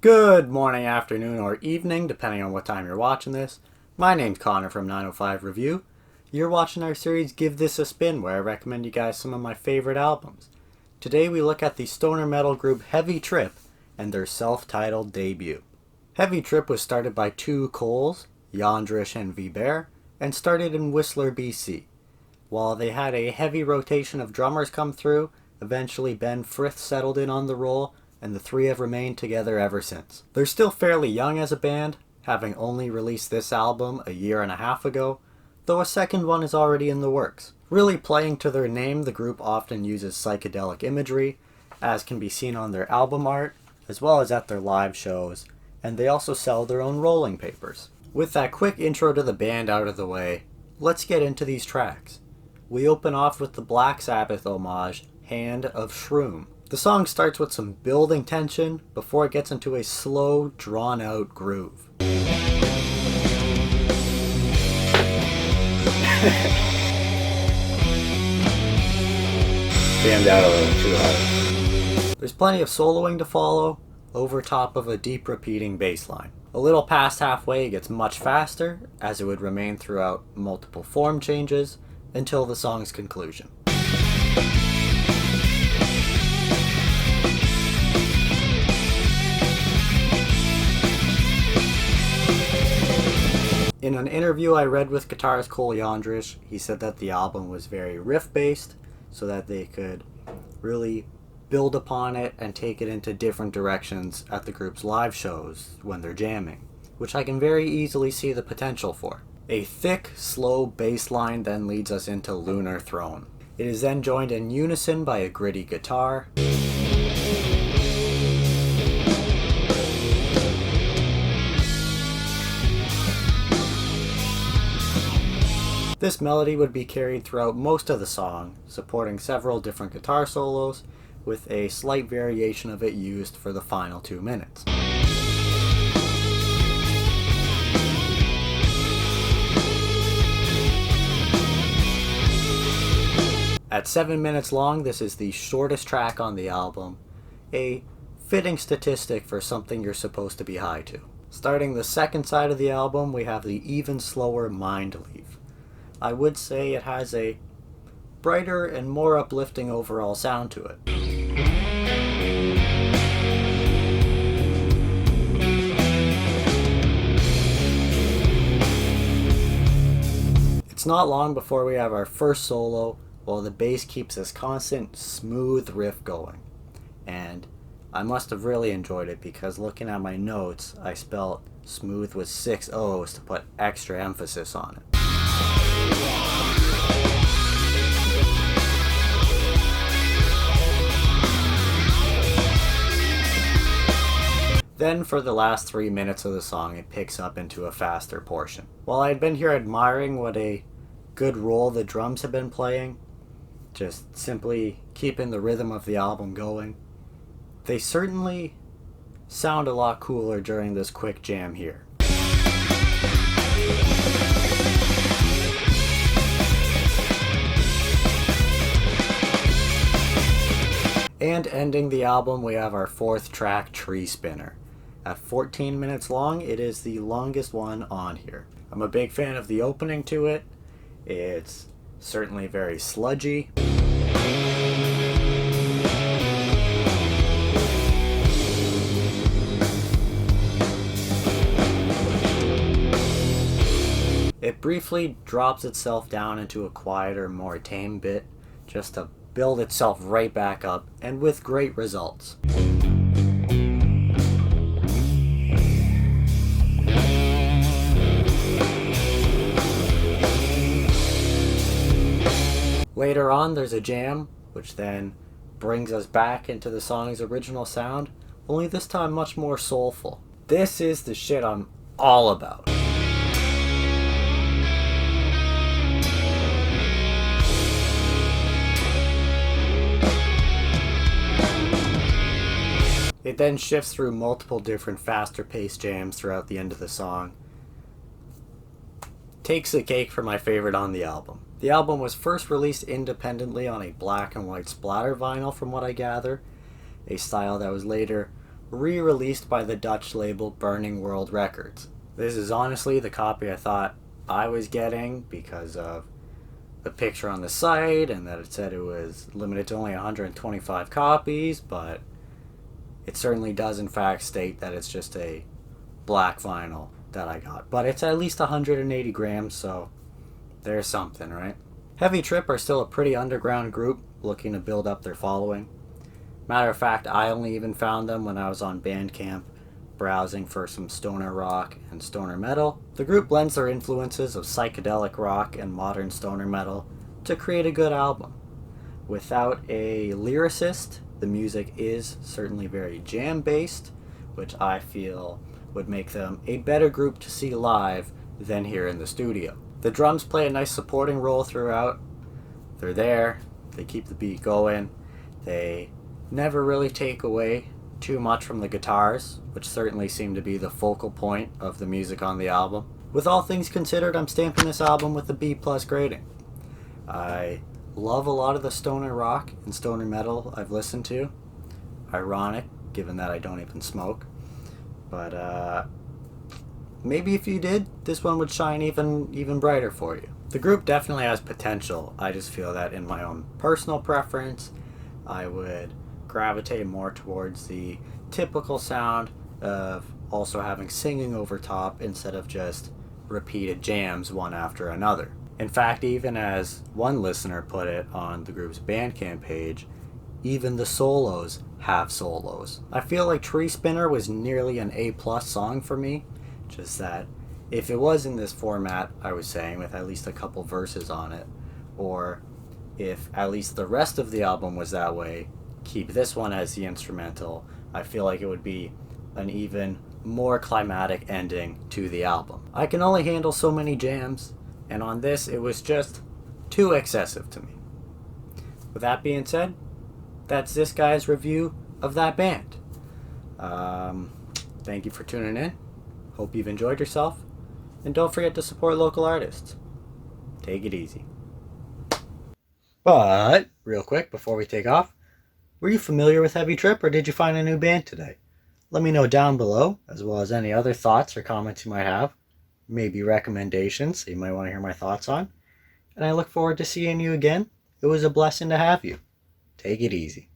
Good morning, afternoon, or evening, depending on what time you're watching this. My name's Connor from 905 Review. You're watching our series Give This a Spin, where I recommend you guys some of my favorite albums. Today we look at the stoner metal group Heavy Trip and their self-titled debut. Heavy Trip was started by two Coles, Yandrish and Viber, and started in Whistler, BC. While they had a heavy rotation of drummers come through, eventually Ben Frith settled in on the role, and the three have remained together ever since. They're still fairly young as a band, having only released this album a year and a half ago, though a second one is already in the works. Really playing to their name, the group often uses psychedelic imagery, as can be seen on their album art, as well as at their live shows, and they also sell their own rolling papers. With that quick intro to the band out of the way, let's get into these tracks. We open off with the Black Sabbath homage, Hand of Shroom. The song starts with some building tension before it gets into a slow, drawn-out groove. Jammed out a little too hard. There's plenty of soloing to follow, over top of a deep repeating bass line. A little past halfway it gets much faster, as it would remain throughout multiple form changes, until the song's conclusion. In an interview I read with guitarist Cole Yandrish, he said that the album was very riff-based, so that they could really build upon it and take it into different directions at the group's live shows when they're jamming, which I can very easily see the potential for. A thick, slow bass line then leads us into Lunar Throne. It is then joined in unison by a gritty guitar. This melody would be carried throughout most of the song, supporting several different guitar solos, with a slight variation of it used for the final 2 minutes. At 7 minutes long, this is the shortest track on the album, a fitting statistic for something you're supposed to be high to. Starting the second side of the album, we have the even slower Mind Leave. I would say it has a brighter and more uplifting overall sound to it. It's not long before we have our first solo, while the bass keeps this constant, smooth riff going. And I must have really enjoyed it because looking at my notes, I spelled smooth with 6 O's to put extra emphasis on it. Then for the last 3 minutes of the song, it picks up into a faster portion. While I had been here admiring what a good role the drums have been playing, just simply keeping the rhythm of the album going, they certainly sound a lot cooler during this quick jam here. And ending the album, we have our fourth track, Tree Spinner. At 14 minutes long, it is the longest one on here. I'm a big fan of the opening to it. It's certainly very sludgy. It briefly drops itself down into a quieter, more tame bit, just to build itself right back up, and with great results. Later on, there's a jam, which then brings us back into the song's original sound, only this time much more soulful. This is the shit I'm all about. It then shifts through multiple different faster paced jams throughout the end of the song. Takes the cake for my favorite on the album. The album was first released independently on a black and white splatter vinyl from what I gather, a style that was later re-released by the Dutch label Burning World Records. This is honestly the copy I thought I was getting because of the picture on the site and that it said it was limited to only 125 copies, but it certainly does in fact state that it's just a black vinyl that I got. But it's at least 180 grams, so there's something, right? Heavy Trip are still a pretty underground group looking to build up their following. Matter of fact, I only even found them when I was on Bandcamp browsing for some stoner rock and stoner metal. The group blends their influences of psychedelic rock and modern stoner metal to create a good album. Without a lyricist, the music is certainly very jam-based, which I feel would make them a better group to see live than here in the studio. The drums play a nice supporting role throughout. They're there, they keep the beat going, they never really take away too much from the guitars, which certainly seem to be the focal point of the music on the album. With all things considered, I'm stamping this album with a B+ grading. I love a lot of the stoner rock and stoner metal I've listened to. Ironic, given that I don't even smoke. But maybe if you did, this one would shine even brighter for you. The group definitely has potential. I just feel that in my own personal preference, I would gravitate more towards the typical sound of also having singing over top instead of just repeated jams one after another. In fact, even as one listener put it on the group's Bandcamp page, even the solos have solos. I feel like Tree Spinner was nearly an A+ song for me, just that if it was in this format I was saying with at least a couple verses on it, or if at least the rest of the album was that way, keep this one as the instrumental, I feel like it would be an even more climatic ending to the album. I can only handle so many jams, and on this it was just too excessive to me. With that being said, that's this guy's review of that band. Thank you for tuning in. Hope you've enjoyed yourself, and don't forget to support local artists. Take it easy. But, real quick before we take off, were you familiar with Heavy Trip, or did you find a new band today? Let me know down below, as well as any other thoughts or comments you might have, maybe recommendations that you might want to hear my thoughts on, and I look forward to seeing you again. It was a blessing to have you. Take it easy.